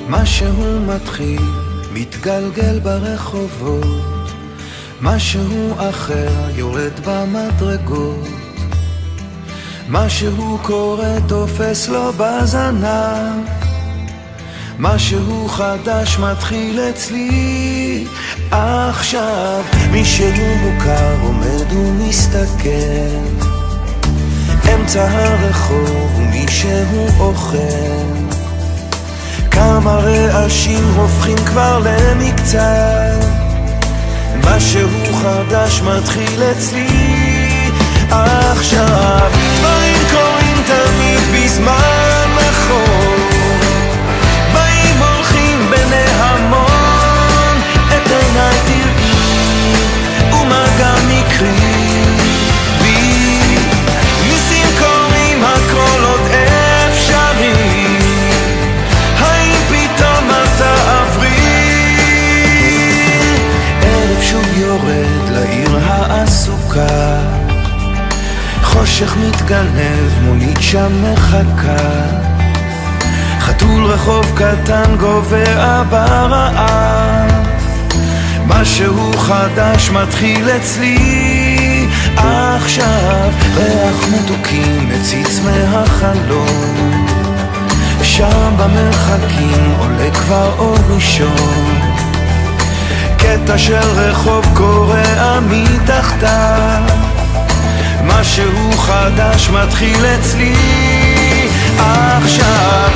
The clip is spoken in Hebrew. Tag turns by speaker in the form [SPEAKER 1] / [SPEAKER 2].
[SPEAKER 1] משהו מתחיל, מתגלגל ברחובות, משהו אחר יורד במדרגות, משהו קורה תופס לו בזנב, משהו חדש מתחיל אצלי עכשיו. מישהו מוכר עומד ומסתכל אמצע הרחוב ומישהו אוכל, כמה רעשים הופכים כבר למקצת, משהו חדש מתחיל אצלי עכשיו. דברים קורים תמיד בזמן נכון, באים הולכים בני המון, את עיניי תראי ומה גם מקרי בי, ניסים קורים הכל עוד אפשרי, האם פתאום אתה עברי? ערב שוב יורד לעיר העסוקה, חושך מתגנב, מונית שם מחכה, חתול רחוב קטן גובע ברעב, משהו חדש מתחיל אצלי עכשיו. ריח מתוקים מציץ מהחלון, שם במרחקים עולה כבר אור ראשון, קטע של רחוב קורע מתחתיו, משהו חדש מתחיל אצלי עכשיו.